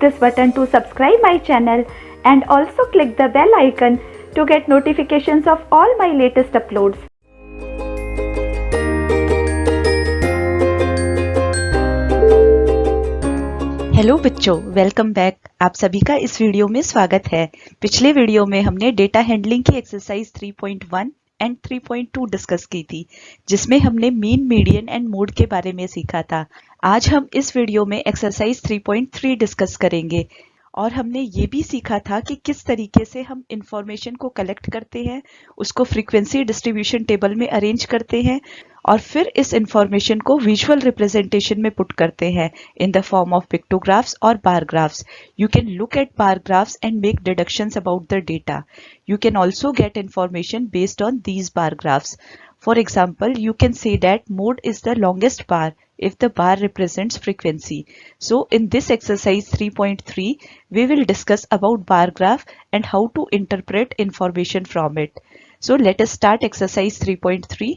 this button to subscribe my channel and also click the bell icon to get notifications of all my latest uploads. Hello बच्चों, welcome back. आप सभी का इस video में स्वागत है। पिछले वीडियो में हमने डेटा हैंडलिंग की एक्सरसाइज 3.1 एंड 3.2 डिस्कस की थी, जिसमें हमने मीन, मीडियन एंड मोड के बारे में सीखा था। आज हम इस वीडियो में एक्सरसाइज 3.3 डिस्कस करेंगे और हमने ये भी सीखा था कि किस तरीके से हम इंफॉर्मेशन को कलेक्ट करते हैं, उसको फ्रीक्वेंसी डिस्ट्रीब्यूशन टेबल में अरेंज करते हैं और फिर इस इंफॉर्मेशन को विजुअल रिप्रेजेंटेशन में पुट करते हैं in the form of pictographs और bar graphs. You can look at bar graphs and make deductions about the data. You can also get information based on these bar graphs. For example, you can say that mode is the longest bar if the bar represents frequency. So in this exercise 3.3, we will discuss about bar graph and how to interpret information from it. So let us start exercise 3.3.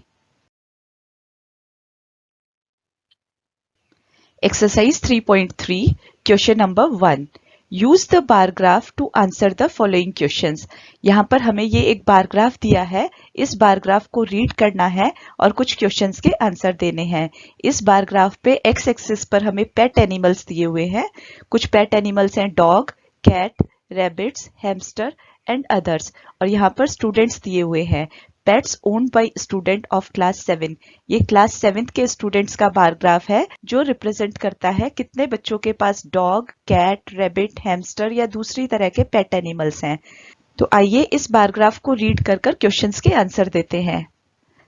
Exercise 3.3, question number 1. Use the bar graph to answer the following questions. यहाँ पर हमें ये एक bar graph दिया है, इस बार graph को read करना है और कुछ क्वेश्चंस के आंसर देने हैं. इस बार ग्राफ पे एक्स एक्सिस पर हमें पेट एनिमल्स दिए हुए हैं. कुछ पेट एनिमल्स हैं dog, cat, rabbits, hamster and others. और यहाँ पर स्टूडेंट्स दिए हुए हैं. Pets owned by student of class 7. ये क्लास 7 के स्टूडेंट्स का बार ग्राफ है जो रिप्रेजेंट करता है कितने बच्चों के पास डॉग, कैट, रैबिट, हैमस्टर या दूसरी तरह के पेट एनिमल्स हैं. तो आइए इस बार ग्राफ को रीड कर क्वेश्चंस के आंसर देते हैं.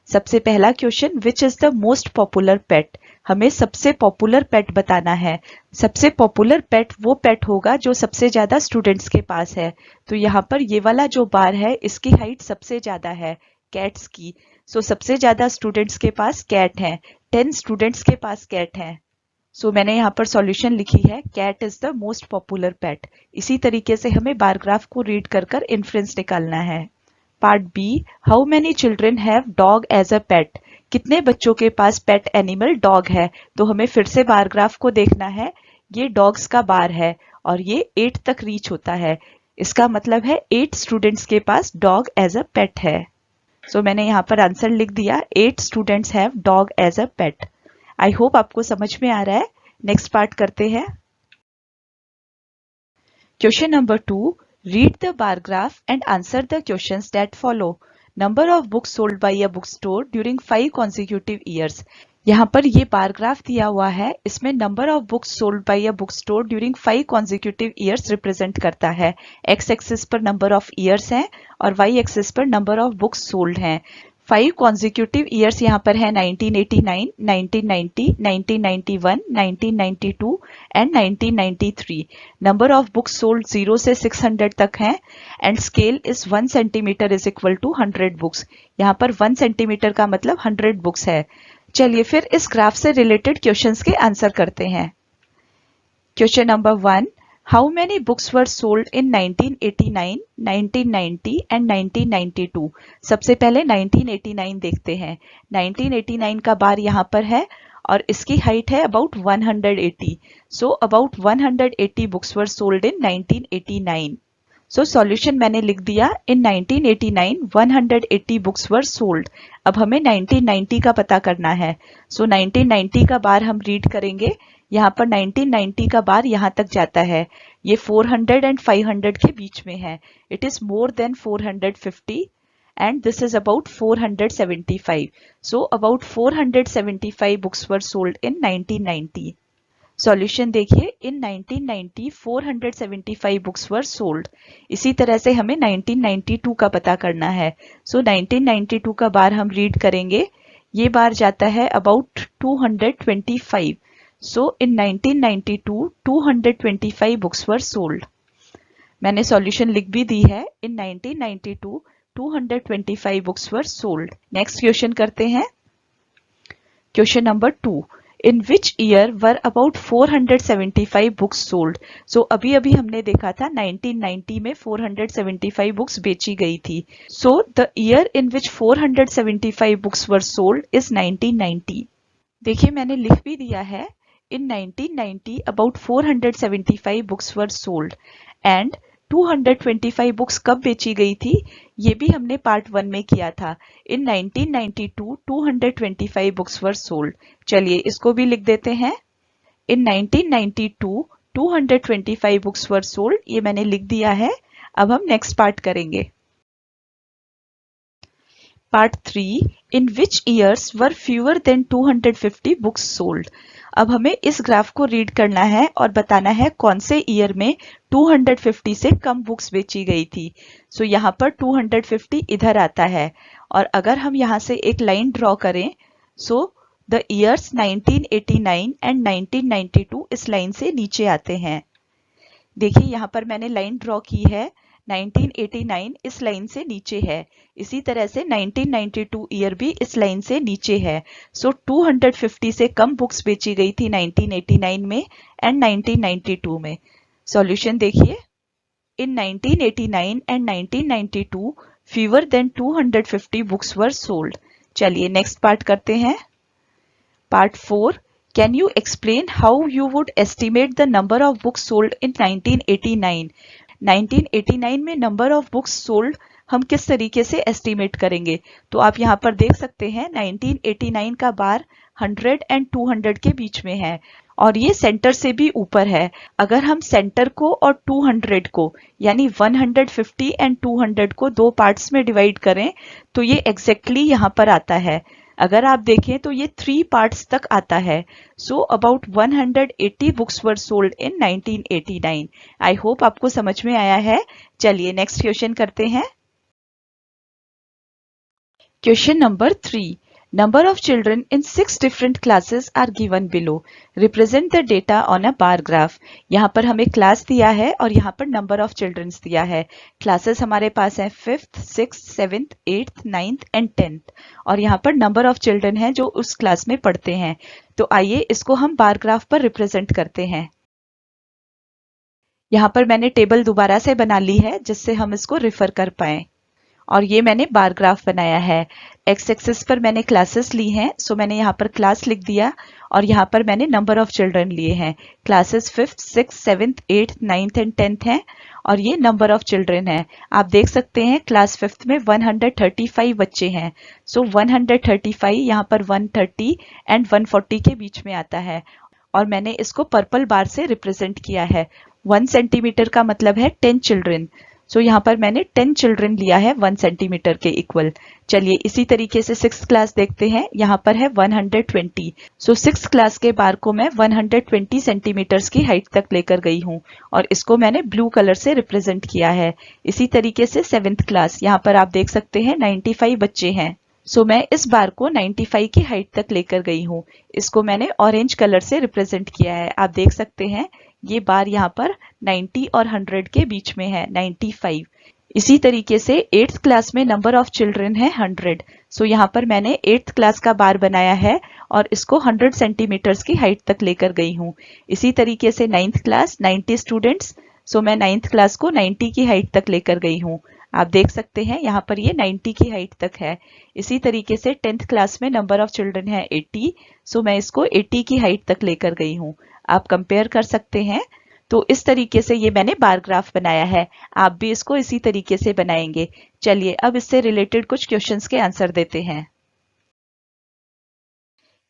सबसे पहला question, which is the most popular pet. हमें सबसे पॉपुलर पेट बताना है. सबसे पॉपुलर पेट वो पेट होगा जो सबसे ज्यादा स्टूडेंट्स के पास है. तो यहाँ पर ये वाला जो बार है इसकी हाइट सबसे ज्यादा है कैट्स की. सो सबसे ज्यादा स्टूडेंट्स के पास कैट हैं. 10 स्टूडेंट्स के पास कैट हैं. सो मैंने यहाँ पर सॉल्यूशन लिखी है, cat is the most popular pet. इसी तरीके से हमें बार ग्राफ को रीड कर इन्फ्रेंस निकालना है. Part B, how many children have dog as a pet. कितने बच्चों के पास पेट एनिमल डॉग है. तो हमें फिर से बार ग्राफ को देखना है. ये डॉग्स का बार है और ये 8 तक रीच होता है. इसका मतलब है 8 स्टूडेंट्स के पास डॉग एज अ पेट है. सो मैंने यहाँ पर आंसर लिख दिया, 8 students have dog as a pet. I hope आपको समझ में आ रहा है. नेक्स्ट पार्ट करते हैं. Question number 2, read the bar graph and answer the questions that follow. Number of books sold by a book store during 5 consecutive years. यहाँ पर ये बार ग्राफ दिया हुआ है. इसमें number of books sold by a book store during 5 consecutive years represent करता है. X axis पर नंबर ऑफ ईयर्स हैं और वाई एक्सिस पर नंबर ऑफ बुक्स सोल्ड हैं. 5 consecutive years यहाँ पर है 1989, 1990, 1991, 1992 and 1993. Number of books sold 0 से 600 तक हैं and scale is 1 centimetre is equal to 100 books. यहाँ पर 1 सेंटीमीटर का मतलब 100 बुक्स है. चलिए फिर इस ग्राफ से रिलेटेड क्वेश्चंस के आंसर करते हैं. Question number 1, how many books were sold in 1989, 1990 and 1992. सबसे पहले 1989 देखते हैं. 1989 का बार यहाँ पर है और इसकी हाइट है about 180. So about 180 books were sold in 1989. So solution मैंने लिख दिया, इन 1989 180 बुक्स वर सोल्ड. अब हमें 1990 का पता करना है. सो 1990 का बार हम रीड करेंगे. यहाँ पर 1990 का बार यहाँ तक जाता है. ये 400 एंड 500 के बीच में है. It is more than 450 and this is about 475. So about 475 books were sold in 1990. Solution देखिए, इन 1990 475 बुक्स वर सोल्ड. इसी तरह से हमें 1992 का पता करना है. सो 1992 का बार हम रीड करेंगे. ये बार जाता है about 225. So in 1992 225 books were sold. मैंने सॉल्यूशन लिख भी दी है, इन 1992 225 books were sold. Next question करते हैं. Question number 2, in which year were about 475 books sold. So अभी हमने देखा था 1990 में 475 बुक्स बेची गई थी. So the year in which 475 books were sold is 1990. देखिए मैंने लिख भी दिया है, In 1990, about 475 books were sold and 225 books कब बेची गई थी, ये भी हमने पार्ट 1 में किया था. इन 1992 225 बुक्स वर सोल्ड. चलिए इसको भी लिख देते हैं. इन 1992 225 बुक्स वर सोल्ड, ये मैंने लिख दिया है. अब हम नेक्स्ट पार्ट करेंगे. पार्ट 3, इन विच ईयर्स वर फ्यूअर देन 250 बुक्स सोल्ड. अब हमें इस ग्राफ को रीड करना है और बताना है कौन से ईयर में 250 से कम बुक्स बेची गई थी. सो यहाँ पर 250 इधर आता है और अगर हम यहाँ से एक लाइन ड्रॉ करें, सो द ईयर्स 1989 एंड 1992 इस लाइन से नीचे आते हैं. देखिए यहाँ पर मैंने लाइन ड्रॉ की है. 1989 इस लाइन से नीचे है. इसी तरह से 1992 ईयर भी इस लाइन से नीचे है. सो 250 से कम बुक्स बेची गई थी 1989 में एंड 1992 में. सॉल्यूशन देखिए. इन 1989 and 1992 fewer than 250 books were sold. चलिए नेक्स्ट पार्ट करते हैं. Part 4, can you explain how you would estimate the number of books sold in 1989? 1989 में नंबर ऑफ बुक्स सोल्ड हम किस तरीके से एस्टिमेट करेंगे. तो आप यहाँ पर देख सकते हैं 1989 का बार 100 एंड 200 के बीच में है और ये सेंटर से भी ऊपर है. अगर हम सेंटर को और 200 को यानी 150 एंड 200 को दो पार्ट्स में डिवाइड करें तो ये एग्जैक्टली यहाँ पर आता है. अगर आप देखें तो ये 3 पार्ट्स तक आता है. So about 180 books were sold in 1989. I hope आपको समझ में आया है. चलिए नेक्स्ट क्वेश्चन करते हैं. Question number 3. Number of children in 6 different classes are given below. Represent the data on a bar graph. यहाँ पर हमें क्लास दिया है और यहाँ पर नंबर ऑफ चिल्ड्रंस दिया है. क्लासेस हमारे पास हैं 5th, 6th, 7th, 8th, 9th and 10th और यहाँ पर नंबर ऑफ चिल्ड्रन है जो उस क्लास में पढ़ते हैं. तो आइए इसको हम बार ग्राफ पर रिप्रेजेंट करते हैं. यहाँ पर मैंने टेबल दोबारा से बना ली है जिससे हम इसको रिफर कर पाएं और ये मैंने बार ग्राफ बनाया है. एक्स एक्सिस पर मैंने क्लासेस ली हैं. सो मैंने यहाँ पर क्लास लिख दिया और यहाँ पर मैंने नंबर ऑफ चिल्ड्रन लिए हैं. Classes 5th, 6th, 7th, 8th, 9th and 10th हैं और ये नंबर ऑफ चिल्ड्रन है. आप देख सकते हैं क्लास 5th में 135 बच्चे हैं. सो 135 यहाँ पर 130 एंड 140 के बीच में आता है और मैंने इसको पर्पल बार से रिप्रेजेंट किया है. 1 सेंटीमीटर का मतलब है 10 चिल्ड्रन. सो यहाँ पर मैंने 10 चिल्ड्रन लिया है 1 सेंटीमीटर के इक्वल. चलिए इसी तरीके से 6th क्लास देखते हैं. यहाँ पर है 120. सो 6th क्लास के बार को मैं 120 सेंटीमीटर्स की हाइट तक लेकर गई हूँ और इसको मैंने ब्लू कलर से रिप्रेजेंट किया है. इसी तरीके से 7th क्लास, यहाँ पर आप देख सकते हैं 95 बच्चे हैं. सो मैं इस बार को 95 की हाइट तक लेकर गई हूँ. इसको मैंने ऑरेंज कलर से रिप्रेजेंट किया है. आप देख सकते हैं ये बार यहाँ पर 90 और 100 के बीच में है, 95. इसी तरीके से 8th क्लास में नंबर ऑफ चिल्ड्रन है 100. सो यहाँ पर मैंने 8th क्लास का बार बनाया है और इसको 100 सेंटीमीटर्स की हाइट तक लेकर गई हूँ. इसी तरीके से 9th क्लास 90 स्टूडेंट्स. सो मैं 9th क्लास को 90 की हाइट तक लेकर गई हूँ. आप देख सकते हैं यहाँ पर ये 90 की हाइट तक है. इसी तरीके से 10th क्लास में नंबर ऑफ चिल्ड्रन है 80. सो मैं इसको 80 की हाइट तक लेकर गई हूँ. आप कंपेयर कर सकते हैं. तो इस तरीके से ये मैंने बार ग्राफ बनाया है. आप भी इसको इसी तरीके से बनाएंगे. चलिए अब इससे रिलेटेड कुछ क्वेश्चंस के आंसर देते हैं.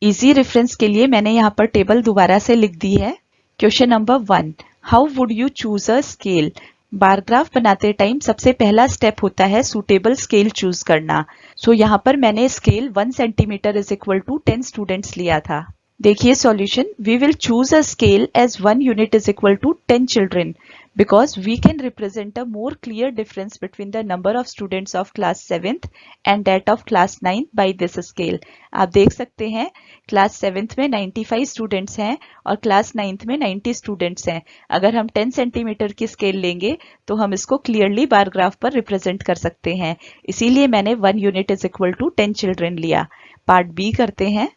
इजी रेफरेंस के लिए मैंने यहाँ पर टेबल दोबारा से लिख दी है. Question number 1, how would you choose a scale. Bar graph बनाते टाइम सबसे पहला स्टेप होता है सुटेबल स्केल चूज करना. सो यहाँ पर मैंने scale 1 centimetre is equal to 10 students लिया था. देखिए solution. We will choose a scale as 1 unit is equal to 10 children because we can represent a more clear difference between the number of students of class 7th and that of class 9th by this scale. आप देख सकते हैं class 7th में 95 students हैं और class 9th में 90 students हैं. अगर हम 10 सेंटीमीटर की स्केल लेंगे तो हम इसको क्लियरली बार ग्राफ पर रिप्रेजेंट कर सकते हैं. इसीलिए मैंने 1 unit is equal to 10 children लिया. पार्ट बी करते हैं.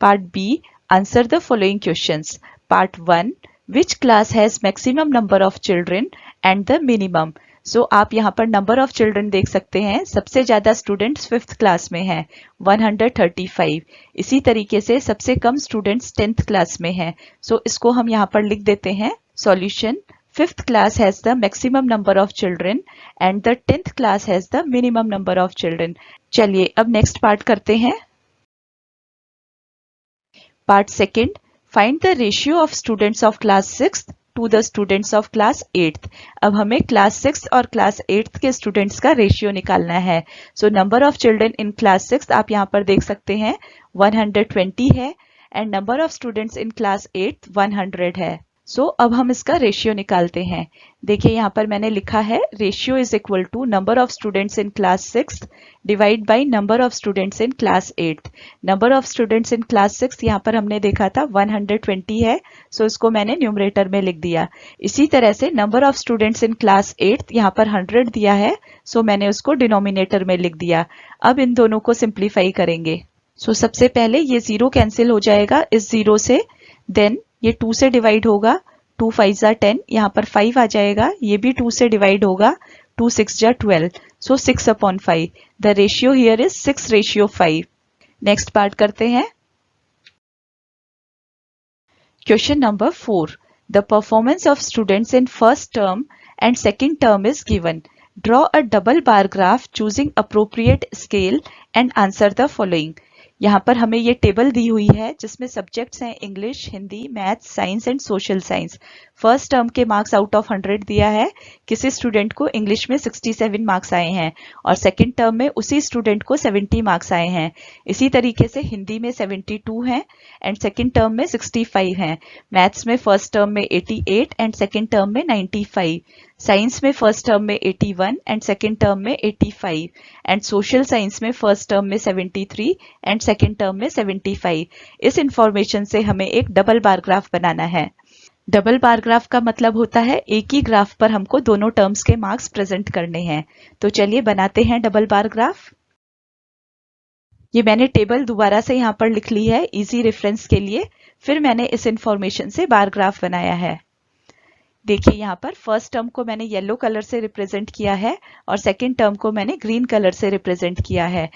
Part B, answer the following questions. Part 1, which class has maximum number of children and the minimum. सो आप यहाँ पर नंबर ऑफ चिल्ड्रन देख सकते हैं। सबसे ज्यादा स्टूडेंट्स 5th क्लास में हैं 135। इसी तरीके से सबसे कम स्टूडेंट्स 10th क्लास में हैं। सो इसको हम यहाँ पर लिख देते हैं solution. 5th class has the maximum number of children and the 10th class has the minimum number of children। चलिए अब नेक्स्ट पार्ट करते हैं। Part second, find the ratio of students of class 6th to the students of class 8th। अब हमें class 6th और class 8th के students का ratio निकालना है। So number of children in class 6th आप यहाँ पर देख सकते हैं 120 है and number of students in class 8th 100 है। सो अब हम इसका रेशियो निकालते हैं। देखिए यहाँ पर मैंने लिखा है ratio is equal to number of students in class 6th divide by number of students in class 8th। Number of students in class 6th यहाँ पर हमने देखा था 120 है, सो इसको मैंने न्यूमरेटर में लिख दिया। इसी तरह से number of students in class 8th यहाँ पर 100 दिया है, सो मैंने उसको डिनोमिनेटर में लिख दिया। अब इन दोनों को सिंप्लीफाई करेंगे। सो सबसे पहले ये 0 कैंसिल हो जाएगा इस 0 से, देन ये 2 से डिवाइड होगा, 2 5 जा 10, यहाँ पर 5 आ जाएगा, ये भी 2 से डिवाइड होगा, 2 6 जा 12, सो 6/5। The ratio here is 6:5। Next part करते हैं। Question number 4, the performance of students in first term and second term is given. Draw a double bar graph choosing appropriate scale and answer the following. यहाँ पर हमें ये table दी हुई है जिसमें subjects हैं English, Hindi, maths, science and social science. First term के marks out of 100 दिया है। किसी स्टूडेंट को इंग्लिश में 67 मार्क्स आए हैं और सेकंड टर्म में उसी स्टूडेंट को 70 मार्क्स आए हैं। इसी तरीके से हिंदी में 72 हैं एंड सेकंड टर्म में 65 हैं। मैथ्स में फर्स्ट टर्म में 88 एंड सेकंड टर्म में 95। साइंस में फर्स्ट टर्म में 81 एंड सेकंड टर्म में 85 एंड सोशल साइंस में फर्स्ट टर्म में 73 एंड सेकंड टर्म में 75। इस इंफॉर्मेशन से हमें एक डबल बार ग्राफ बनाना है। डबल बार ग्राफ का मतलब होता है एक ही ग्राफ पर हमको दोनों टर्म्स के मार्क्स प्रेजेंट करने हैं। तो चलिए बनाते हैं डबल बार ग्राफ। ये मैंने टेबल दोबारा से यहाँ पर लिख ली है इजी रेफरेंस के लिए, फिर मैंने इस इंफॉर्मेशन से बार ग्राफ बनाया है। देखिए यहाँ पर फर्स्ट टर्म को मैंने येलो कलर से रिप्रेजेंट किया है और सेकंड टर्म को मैंने ग्रीन कलर से रिप्रेजेंट किया है।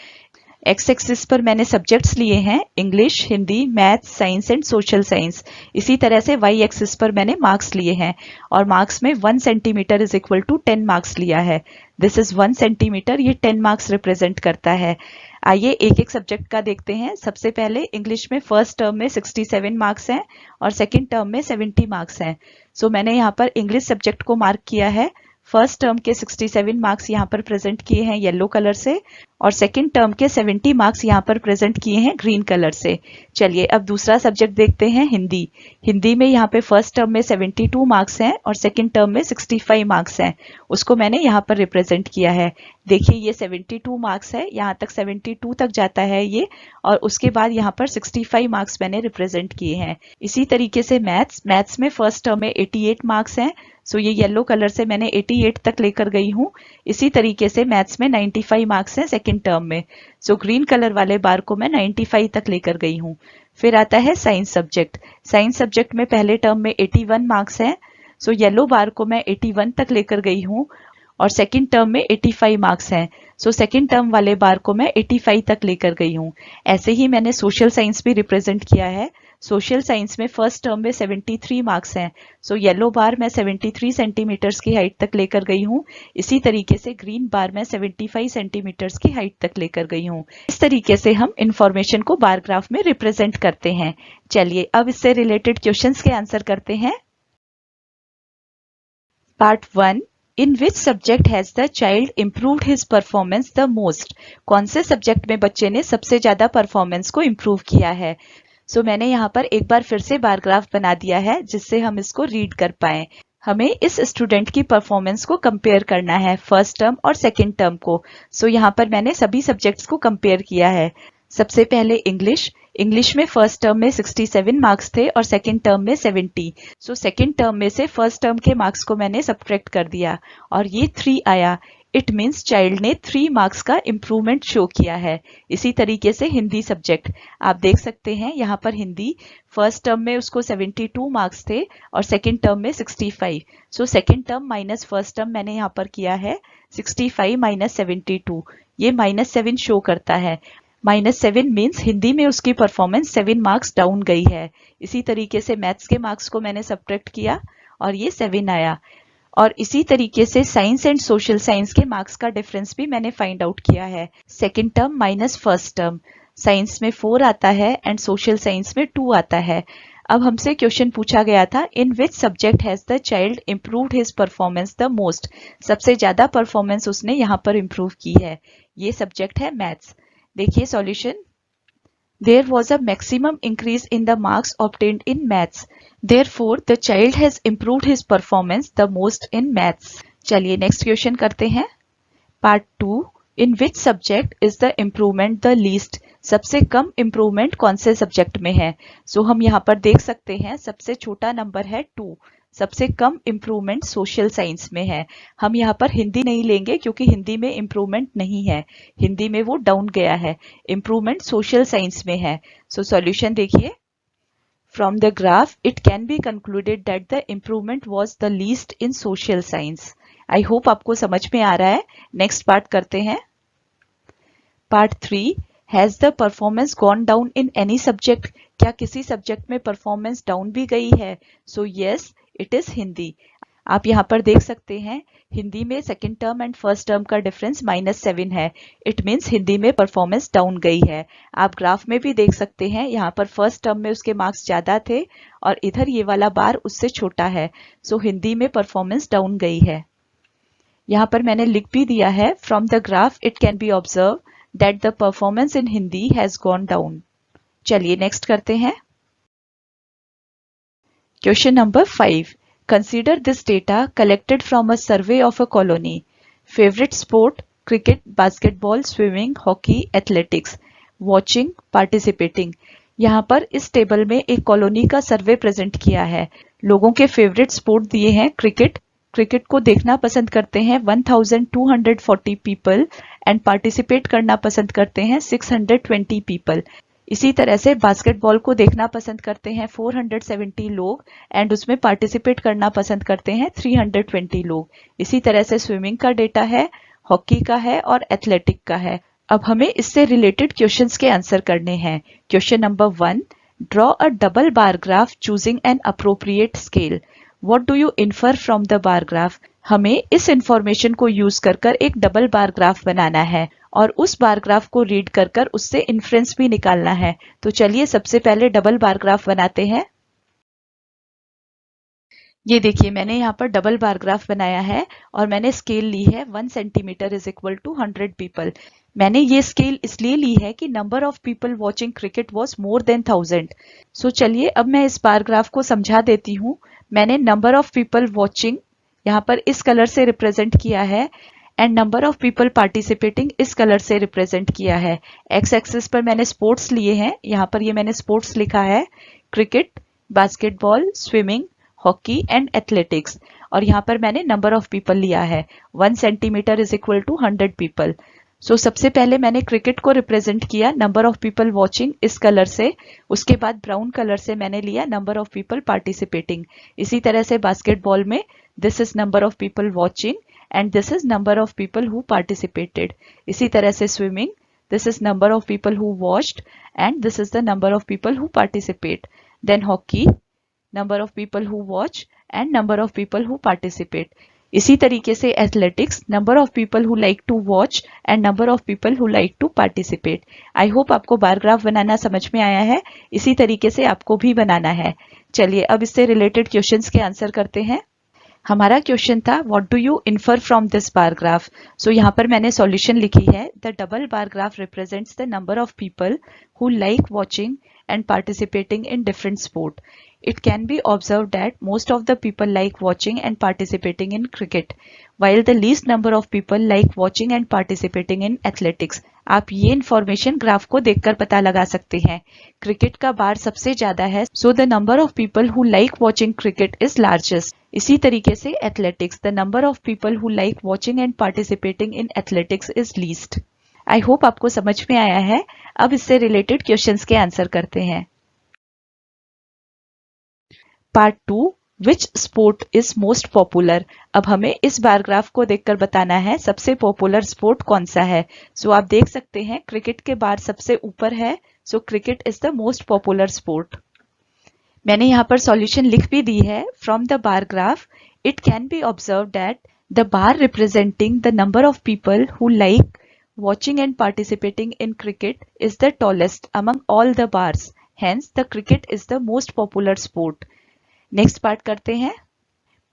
एक्स एक्सिस पर मैंने सब्जेक्ट्स लिए हैं English, Hindi, maths, science and social science. इसी तरह से वाई एक्सिस पर मैंने मार्क्स लिए हैं और मार्क्स में 1 centimetre is equal to 10 marks लिया है। दिस इज 1 सेंटीमीटर, ये 10 मार्क्स रिप्रेजेंट करता है। आइए एक एक सब्जेक्ट का देखते हैं। सबसे पहले इंग्लिश में फर्स्ट टर्म में 67 मार्क्स हैं और सेकंड टर्म में 70 मार्क्स हैं। सो मैंने यहाँ पर इंग्लिश सब्जेक्ट को मार्क किया है। फर्स्ट टर्म के 67 मार्क्स यहाँ पर प्रेजेंट किए हैं येलो कलर से और सेकंड टर्म के 70 मार्क्स यहाँ पर प्रेजेंट किए हैं ग्रीन कलर से। चलिए अब दूसरा सब्जेक्ट देखते हैं हिंदी। हिंदी में यहाँ पे फर्स्ट टर्म में 72 मार्क्स हैं और सेकंड टर्म में 65 मार्क्स हैं, उसको मैंने यहाँ पर रिप्रेजेंट किया है। देखिए ये 72 मार्क्स है, यहाँ तक 72 तक जाता है ये, और उसके बाद यहाँ पर 65 मार्क्स मैंने रिप्रेजेंट किए हैं। इसी तरीके से मैथ्स में फर्स्ट टर्म में 88 मार्क्स हैं, सो ये येलो कलर से मैंने 88 तक लेकर गई हूँ। इसी तरीके से मैथ्स में 95 मार्क्स हैं सेकंड टर्म में, सो ग्रीन कलर वाले बार को मैं 95 तक लेकर गई हूँ। फिर आता है साइंस सब्जेक्ट। साइंस सब्जेक्ट में पहले टर्म में 81 मार्क्स हैं, सो येलो बार को मैं 81 तक लेकर गई हूँ और सेकंड टर्म में 85 मार्क्स हैं, सो सेकंड टर्म वाले बार को मैं 85 तक लेकर गई हूँ। ऐसे ही मैंने सोशल साइंस भी रिप्रेजेंट किया है। सोशल साइंस में फर्स्ट टर्म में 73 मार्क्स हैं, सो येलो बार मैं 73 सेंटीमीटर्स की हाइट तक लेकर गई हूँ। इसी तरीके से ग्रीन बार मैं 75 सेंटीमीटर्स की हाइट तक लेकर गई हूँ। इस तरीके से हम इंफॉर्मेशन को बार ग्राफ में रिप्रेजेंट करते हैं। चलिए अब इससे रिलेटेड क्वेश्चंस के आंसर करते हैं। Part 1, in which subject has the child improved his performance the most. कौन से सब्जेक्ट में बच्चे ने सबसे ज्यादा परफॉर्मेंस को इम्प्रूव किया है। सो मैंने यहाँ पर एक बार फिर से बार ग्राफ बना दिया है जिससे हम इसको रीड कर पाए। हमें इस स्टूडेंट की परफॉर्मेंस को कंपेयर करना है फर्स्ट टर्म और सेकंड टर्म को। सो यहाँ पर मैंने सभी सब्जेक्ट्स को कंपेयर किया है। सबसे पहले इंग्लिश में फर्स्ट टर्म में 67 मार्क्स थे और सेकंड टर्म में 70। सो सेकंड टर्म में से फर्स्ट टर्म के मार्क्स को मैंने सब्ट्रैक्ट कर दिया और ये 3 आया। इट मीन्स चाइल्ड ने 3 मार्क्स का इम्प्रूवमेंट शो किया है। इसी तरीके से हिंदी सब्जेक्ट आप देख सकते हैं, यहाँ पर हिंदी फर्स्ट टर्म में उसको 72 मार्क्स थे और सेकंड टर्म में 65। So second term minus first term मैंने यहाँ पर किया है 65 माइनस 72, ये -7 शो करता है। -7 मीन्स हिंदी में उसकी परफॉर्मेंस 7 मार्क्स डाउन गई है। इसी तरीके से मैथ्स के मार्क्स को मैंने सब्ट्रैक्ट किया और ये 7 आया। और इसी तरीके से साइंस एंड सोशल साइंस के मार्क्स का डिफरेंस भी मैंने फाइंड आउट किया है। Second term minus first term, science में 4 आता है एंड सोशल साइंस में 2 आता है। अब हमसे क्वेश्चन पूछा गया था, in which subject has the child improved his performance the most. सबसे ज्यादा परफॉर्मेंस उसने यहाँ पर इम्प्रूव की है, ये सब्जेक्ट है मैथ्स। देखिए solution, there was a maximum increase in the marks obtained in maths. Therefore, the child has improved his performance the most in maths. चलिए नेक्स्ट क्वेश्चन करते हैं। Part 2, in which subject is the improvement the least? सबसे कम improvement कौन से subject में है? सो हम यहाँ पर देख सकते हैं सबसे छोटा नंबर है 2, सबसे कम इम्प्रूवमेंट सोशल साइंस में है। हम यहाँ पर हिंदी नहीं लेंगे क्योंकि हिंदी में इम्प्रूवमेंट नहीं है, हिंदी में वो डाउन गया है, इम्प्रूवमेंट सोशल साइंस में है। सो सॉल्यूशन देखिए, from the graph it can be concluded that the improvement was the least in social science. I hope आपको समझ में आ रहा है। नेक्स्ट पार्ट करते हैं। Part 3, has the performance gone down in any subject? क्या किसी सब्जेक्ट में परफॉर्मेंस डाउन भी गई है? So yes, it is Hindi. आप यहाँ पर देख सकते हैं हिंदी में second term and first term का डिफरेंस -7 है। इट मीन्स हिंदी में परफॉर्मेंस डाउन गई है। आप ग्राफ में भी देख सकते हैं, यहाँ पर फर्स्ट टर्म में उसके मार्क्स ज्यादा थे और इधर ये वाला बार उससे छोटा है। सो हिंदी में परफॉर्मेंस डाउन गई है। यहाँ पर मैंने लिख भी दिया है, from the graph it can be observe that the performance in Hindi has gone down. चलिए नेक्स्ट करते हैं। Question number 5, consider this data collected from a survey of a colony. Favorite sport: cricket, basketball, swimming, hockey, athletics. Watching, participating. यहाँ पर इस table में एक colony का सर्वे present किया है। लोगों के फेवरेट स्पोर्ट दिए हैं क्रिकेट, क्रिकेट को देखना पसंद करते हैं 1240 पीपल एंड पार्टिसिपेट करना पसंद करते हैं 620 पीपल। इसी तरह से बास्केटबॉल को देखना पसंद करते हैं 470 लोग एंड उसमें पार्टिसिपेट करना पसंद करते हैं 320 लोग। इसी तरह से स्विमिंग का डेटा है, हॉकी का है और एथलेटिक का है। अब हमें इससे रिलेटेड क्वेश्चंस के आंसर करने हैं। Question number 1, draw a double bar graph choosing an appropriate scale. What do you infer from the bar graph? हमें इस इंफॉर्मेशन को यूज कर एक डबल बार ग्राफ बनाना है और उस बार ग्राफ को रीड कर उससे इन्फ्रेंस भी निकालना है। तो चलिए सबसे पहले डबल बार ग्राफ बनाते हैं। ये देखिए मैंने यहाँ पर डबल बार ग्राफ बनाया है और मैंने स्केल ली है 1 centimetre is equal to 100 people. मैंने ये स्केल इसलिए ली है कि number of people watching cricket was more than 1000। So चलिए अब मैं इस बार ग्राफ को समझा देती हूँ। मैंने नंबर ऑफ पीपल वॉचिंग यहाँ पर इस कलर से रिप्रेजेंट किया है and number of people participating इस कलर से रिप्रेजेंट किया है। एक्स एक्सिस पर मैंने स्पोर्ट्स लिए हैं, यहाँ पर ये मैंने स्पोर्ट्स लिखा है, cricket, basketball, swimming, hockey and athletics. और यहाँ पर मैंने नंबर ऑफ पीपल लिया है 1 centimetre is equal to 100 people. So सबसे पहले मैंने क्रिकेट को रिप्रेजेंट किया नंबर ऑफ पीपल वॉचिंग इस कलर से, उसके बाद ब्राउन कलर से मैंने लिया नंबर ऑफ पीपल पार्टिसिपेटिंग। इसी तरह से बास्केटबॉल में this is number of people watching and this is number of people who participated. इसी तरह से swimming, this is number of people who watched and this is the number of people who participate. Then hockey, number of people who watch and number of people who participate. इसी तरीके से athletics, number of people who like to watch and number of people who like to participate. I hope आपको bar graph बनाना समझ में आया है। इसी तरीके से आपको भी बनाना है। चलिए अब इससे रिलेटेड क्वेश्चंस के आंसर करते हैं। हमारा क्वेश्चन था what do you infer from this bar graph. So यहाँ पर मैंने सॉल्यूशन लिखी है, the double bar graph represents the number of people who like watching and participating in different sport. it can be observed that most of the people like watching and participating in cricket, while the least number of people like watching and participating in athletics. आप ये information graph को देखकर पता लगा सकते हैं। Cricket का बार सबसे ज्यादा है, so the number of people who like watching cricket is largest. इसी तरीके से athletics, the number of people who like watching and participating in athletics is least. I hope आपको समझ में आया है। अब इससे रिलेटेड क्वेश्चंस के आंसर करते हैं। Part 2, which sport is most popular. अब हमें इस बार ग्राफ को देखकर बताना है सबसे पॉपुलर स्पोर्ट कौन सा है। सो आप देख सकते हैं क्रिकेट के बार सबसे ऊपर है, so cricket is the most popular sport. मैंने यहाँ पर सॉल्यूशन लिख भी दी है। From the bar graph it can be observe that the bar representing the number of people who like watching and participating in cricket is the tallest among all the bars. Hence, the cricket is the most popular sport. Next part करते हैं।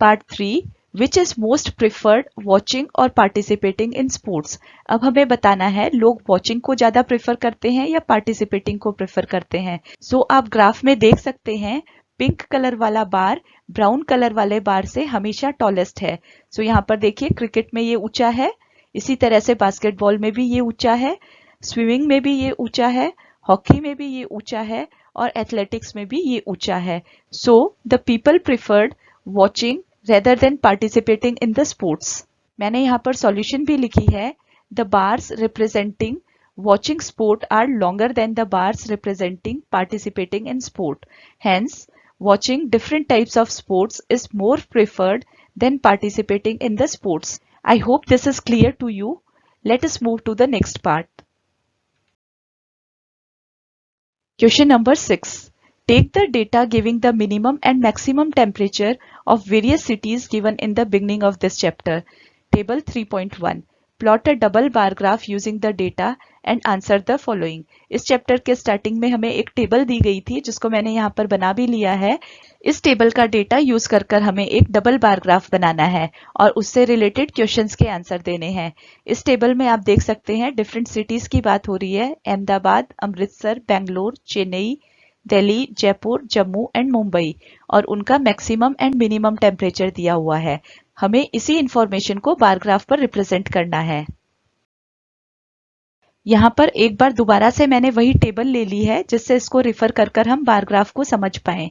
Part 3, which is most preferred watching or participating in sports. अब हमें बताना है लोग watching को ज्यादा prefer करते हैं या participating को प्रेफर करते हैं। So आप ग्राफ में देख सकते हैं पिंक कलर वाला बार ब्राउन कलर वाले बार से हमेशा टॉलेस्ट है। So यहाँ पर देखिए क्रिकेट में ये ऊंचा है, इसी तरह से बास्केटबॉल में भी ये ऊंचा है, स्विमिंग में भी ये ऊंचा है, हॉकी में भी ये ऊंचा है और एथलेटिक्स में भी ये ऊंचा है। So the people preferred watching rather than participating in the sports. मैंने यहाँ पर सॉल्यूशन भी लिखी है। The bars representing watching sport are longer than the bars representing participating in sport. Hence watching different types of sports is more preferred than participating in the sports. I hope this is clear to you. Let us move to the next part. Question number 6. Take the data giving the minimum and maximum temperature of various cities given in the beginning of this chapter. Table 3.1. Plot a double bar graph using the data and answer the following. इस chapter के starting में हमें एक table दी गई थी जिसको मैंने यहाँ पर बना भी लिया है। इस टेबल का डेटा यूज कर हमें एक डबल बार ग्राफ बनाना है और उससे रिलेटेड क्वेश्चंस के आंसर देने हैं। इस टेबल में आप देख सकते हैं डिफरेंट सिटीज की बात हो रही है। अहमदाबाद, अमृतसर, बेंगलोर, चेन्नई, दिल्ली, जयपुर, जम्मू एंड मुंबई और उनका मैक्सिमम एंड मिनिमम टेम्परेचर दिया हुआ है। हमें इसी इंफॉर्मेशन को बार ग्राफ पर रिप्रेजेंट करना है। यहाँ पर एक बार दोबारा से मैंने वही टेबल ले ली है जिससे इसको रिफर कर हम बार ग्राफ को समझ पाएं।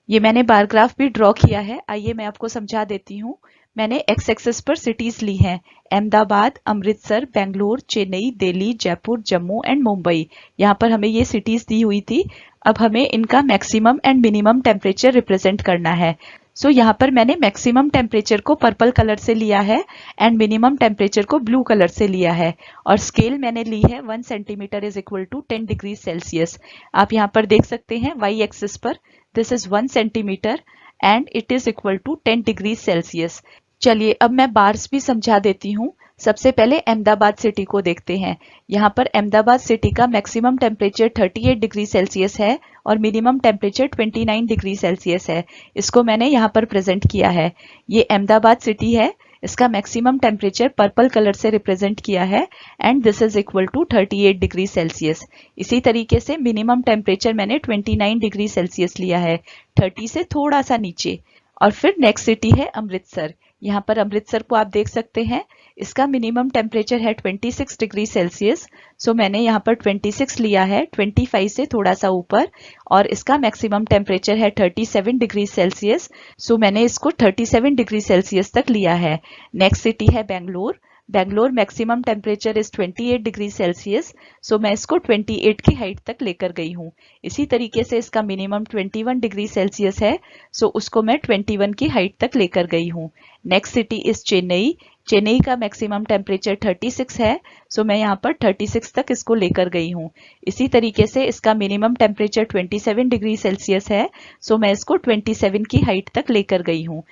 ये मैंने बार ग्राफ भी ड्रॉ किया है, आइए मैं आपको समझा देती हूँ। मैंने एक्स एक्सिस पर सिटीज ली हैं, अहमदाबाद, अमृतसर, बेंगलोर, चेन्नई, दिल्ली, जयपुर, जम्मू एंड मुंबई। यहाँ पर हमें ये सिटीज दी हुई थी। अब हमें इनका maximum and minimum temperature represent करना है। सो यहाँ पर मैंने मैक्सिमम टेम्परेचर को पर्पल कलर से लिया है एंड मिनिमम टेम्परेचर को ब्लू कलर से लिया है और स्केल मैंने ली है 1 centimetre is equal to 10 degree Celsius. आप यहाँ पर देख सकते हैं वाई एक्सिस पर this is 1 centimetre and it is equal to 10 degree Celsius. चलिए अब मैं बार्स भी समझा देती हूँ। सबसे पहले अहमदाबाद सिटी को देखते हैं। यहाँ पर अहमदाबाद सिटी का मैक्सिमम टेम्परेचर 38 डिग्री सेल्सियस है और मिनिमम टेम्परेचर 29 डिग्री सेल्सियस है। इसको मैंने यहाँ पर प्रेजेंट किया है। ये अहमदाबाद सिटी है, इसका मैक्सिमम टेम्परेचर पर्पल कलर से रिप्रेजेंट किया है and this is equal to 38 degree Celsius. इसी तरीके से मिनिमम टेम्परेचर मैंने 29 डिग्री सेल्सियस लिया है, 30 से थोड़ा सा नीचे। और फिर नेक्स्ट सिटी है अमृतसर। यहाँ पर अमृतसर को आप देख सकते हैं, इसका मिनिमम टेम्परेचर है 26 डिग्री सेल्सियस। सो मैंने यहाँ पर 26 लिया है, 25 से थोड़ा सा ऊपर, और इसका मैक्सिमम टेम्परेचर है 37 डिग्री सेल्सियस। सो मैंने इसको 37 डिग्री सेल्सियस तक लिया है। नेक्स्ट सिटी है Bangalore. Bangalore maximum temperature is 28 degree Celsius. So मैं इसको 28 की हाइट तक लेकर गई हूँ। इसी तरीके से इसका मिनिमम 21 डिग्री सेल्सियस है, सो उसको मैं 21 की हाइट तक लेकर गई हूँ। Next city is Chennai. Chennai का मैक्सिमम टेम्परेचर 36 है, सो मैं यहाँ पर 36 तक इसको लेकर गई हूँ। इसी तरीके से इसका मिनिमम टेम्परेचर 27 डिग्री सेल्सियस है, सो मैं इसको 27 की हाइट तक लेकर गई हूँ।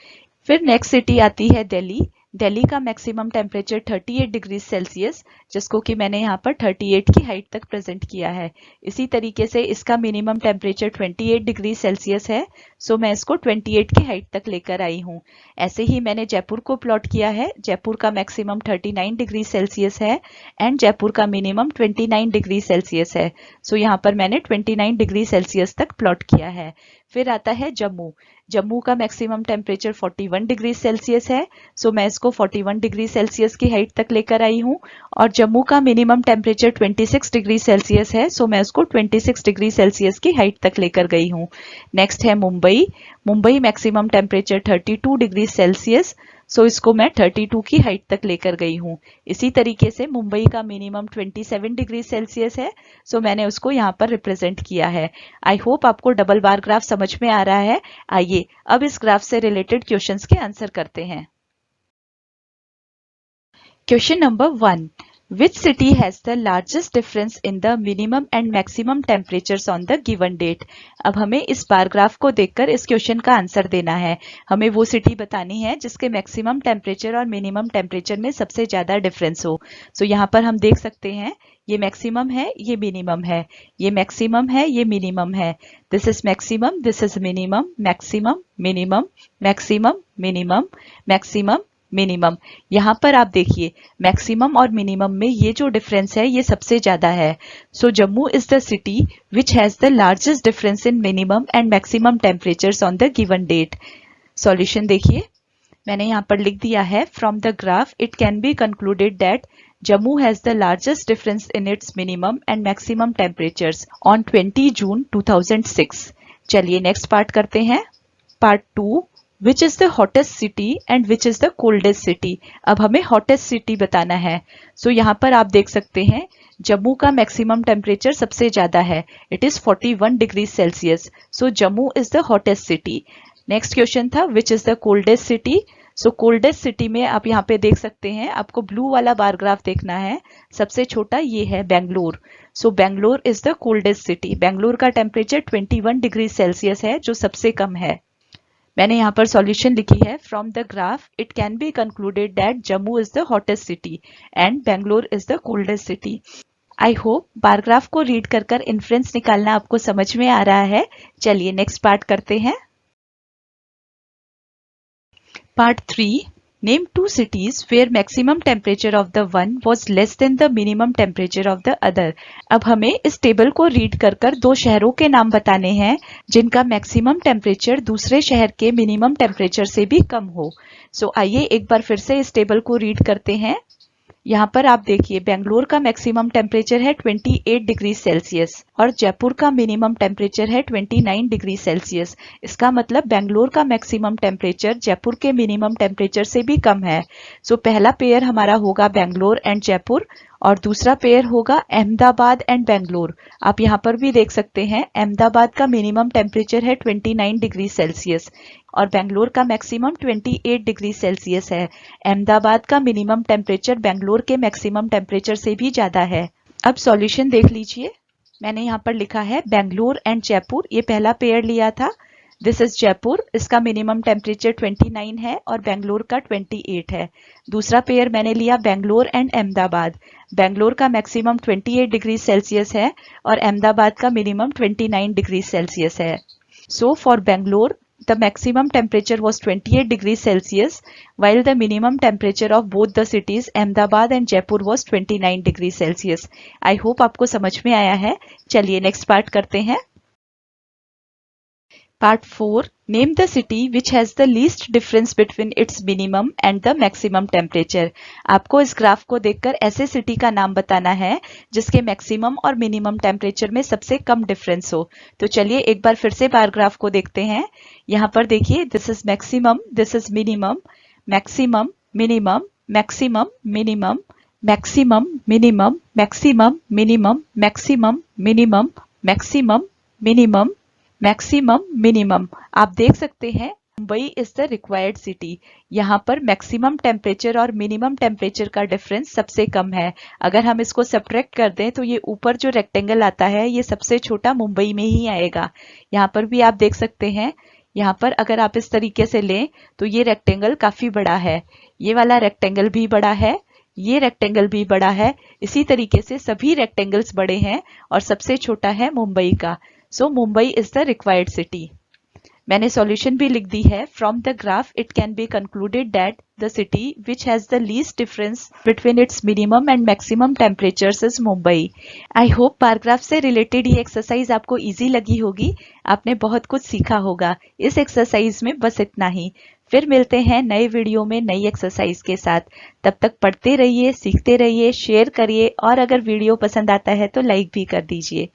फिर नेक्स्ट सिटी आती है दिल्ली। दिल्ली का मैक्सिमम टेम्परेचर 38 डिग्री सेल्सियस, जिसको कि मैंने यहाँ पर 38 की हाइट तक प्रेजेंट किया है। इसी तरीके से इसका मिनिमम टेम्परेचर 28 डिग्री सेल्सियस है, सो मैं इसको 28 की हाइट तक लेकर आई हूँ। ऐसे ही मैंने जयपुर को प्लॉट किया है। जयपुर का मैक्सिमम 39 डिग्री सेल्सियस है एंड जयपुर का मिनिमम 29 डिग्री सेल्सियस है, सो यहाँ पर मैंने 29 डिग्री सेल्सियस तक प्लॉट किया है। फिर आता है जम्मू। जम्मू का मैक्सिमम टेम्परेचर 41 डिग्री सेल्सियस है, सो मैं इसको 41 डिग्री सेल्सियस की हाइट तक लेकर आई हूँ। और जम्मू का मिनिमम टेम्परेचर 26 डिग्री सेल्सियस है, सो मैं उसको 26 डिग्री सेल्सियस की हाइट तक लेकर गई हूँ। नेक्स्ट है Mumbai. Mumbai maximum temperature 32 degree Celsius, so इसको मैं 32 की हाइट तक लेकर गई हूँ। इसी तरीके से मुंबई का मिनिमम 27 डिग्री सेल्सियस है, सो मैंने उसको यहाँ पर रिप्रेजेंट किया है। आई होप आपको डबल बार ग्राफ समझ में आ रहा है। आइए अब इस ग्राफ से रिलेटेड क्वेश्चंस के आंसर करते हैं। Question number 1, which city has the largest difference in the minimum and maximum temperatures on the given date? अब हमें इस बार ग्राफ को देखकर इस क्वेश्चन का आंसर देना है। हमें वो सिटी बतानी है जिसके मैक्सिमम टेम्परेचर और मिनिमम टेम्परेचर में सबसे ज्यादा डिफरेंस हो। सो यहाँ पर हम देख सकते हैं ये मैक्सिमम है, ये मिनिमम है, ये मैक्सिमम है, ये मिनिमम है। This is maximum, this is minimum, maximum, minimum, maximum, minimum, maximum, minimum. यहाँ पर आप देखिए मैक्सिमम और मिनिमम में ये जो डिफरेंस है ये सबसे ज्यादा है। So Jammu is the city which has the largest difference in minimum and maximum temperatures on the given date. Solution देखिए, मैंने यहाँ पर लिख दिया है, from the graph it can be concluded that Jammu has the largest difference in its minimum and maximum temperatures on 20 June 2006. चलिए next part करते हैं। Part 2, which is the hottest city and which is the coldest city? अब हमें hottest city बताना है। So यहाँ पर आप देख सकते हैं जम्मू का मैक्सिमम टेम्परेचर सबसे ज्यादा है, it is 41 degree Celsius. So Jammu is the hottest city. Next question था which is the coldest city. So coldest city में आप यहाँ पे देख सकते हैं, आपको ब्लू वाला बार ग्राफ देखना है। सबसे छोटा ये है Bangalore. So Bangalore is the coldest city. Bangalore का टेम्परेचर 21 डिग्री सेल्सियस है जो सबसे कम है। मैंने यहाँ पर सॉल्यूशन लिखी है, from the graph it can be concluded that Jammu is the hottest city and Bangalore is the coldest city. I hope bar graph को रीड कर कर इन्फ्रेंस निकालना आपको समझ में आ रहा है। चलिए नेक्स्ट पार्ट करते हैं। Part 3, name two cities where maximum temperature of the one was less than the minimum temperature of the other. अब हमें इस टेबल को रीड कर कर दो शहरों के नाम बताने हैं जिनका मैक्सिमम टेम्परेचर दूसरे शहर के मिनिमम टेम्परेचर से भी कम हो। सो आइए एक बार फिर से इस टेबल को रीड करते हैं। यहाँ पर आप देखिए बेंगलोर का मैक्सिमम टेम्परेचर है 28 डिग्री सेल्सियस और जयपुर का मिनिमम टेम्परेचर है 29 डिग्री सेल्सियस। इसका मतलब बेंगलोर का मैक्सिमम टेम्परेचर जयपुर के मिनिमम टेम्परेचर से भी कम है। सो पहला पेयर हमारा होगा बेंगलोर एंड जयपुर और दूसरा पेयर होगा अहमदाबाद एंड बेंगलोर। आप यहाँ पर भी देख सकते हैं अहमदाबाद का मिनिमम टेम्परेचर है 29 डिग्री सेल्सियस और बेंगलोर का मैक्सिमम 28 डिग्री सेल्सियस है। अहमदाबाद का मिनिमम टेम्परेचर बेंगलोर के मैक्सिमम टेम्परेचर से भी ज्यादा है। अब सॉल्यूशन देख लीजिए, मैंने यहाँ पर लिखा है बेंगलोर एंड जयपुर, ये पहला पेयर लिया था। दिस इज जयपुर, इसका मिनिमम टेम्परेचर 29 है और बेंगलोर का 28 है। दूसरा पेयर मैंने लिया बेंगलोर एंड अहमदाबाद। बेंगलोर का मैक्सिमम 28 डिग्री सेल्सियस है और अहमदाबाद का मिनिमम 29 डिग्री सेल्सियस है। So for Bangalore the maximum temperature was 28 degrees Celsius while the minimum temperature of both the cities Ahmedabad and Jaipur was 29 degrees Celsius. I hope आपको समझ में आया है। चलिए नेक्स्ट पार्ट करते हैं। Part 4, name the city which has the least difference between its minimum and the maximum temperature. आपको इस ग्राफ को देखकर ऐसे सिटी का नाम बताना है जिसके मैक्सिमम और मिनिमम टेम्परेचर में सबसे कम डिफरेंस हो। तो चलिए एक बार फिर से बार ग्राफ को देखते हैं। यहाँ पर देखिए this is maximum, this is minimum, maximum, minimum, maximum, minimum, maximum, minimum, maximum, minimum, maximum, minimum, maximum, minimum, maximum, minimum. आप देख सकते हैं Mumbai is the required city. यहाँ पर मैक्सिमम टेम्परेचर और मिनिमम टेम्परेचर का डिफरेंस सबसे कम है। अगर हम इसको सब्ट्रैक्ट कर दें तो ये ऊपर जो रेक्टेंगल आता है ये सबसे छोटा मुंबई में ही आएगा। यहाँ पर भी आप देख सकते हैं यहाँ पर अगर आप इस तरीके से लें तो ये रेक्टेंगल काफी बड़ा है, ये वाला रेक्टेंगल भी बड़ा है, ये रेक्टेंगल भी बड़ा है। इसी तरीके से सभी रेक्टेंगल्स बड़े हैं और सबसे छोटा है मुंबई का। So Mumbai is the required city. मैंने सॉल्यूशन भी लिख दी है। From the graph it can be concluded that the city which has the least difference between its minimum and maximum temperatures is Mumbai. I hope bar graph से related ये exercise आपको easy लगी होगी, आपने बहुत कुछ सीखा होगा इस एक्सरसाइज में। बस इतना ही, फिर मिलते हैं नए वीडियो में नई एक्सरसाइज के साथ। तब तक पढ़ते रहिए, सीखते रहिए, शेयर करिए और अगर वीडियो पसंद आता है तो लाइक भी कर दीजिए।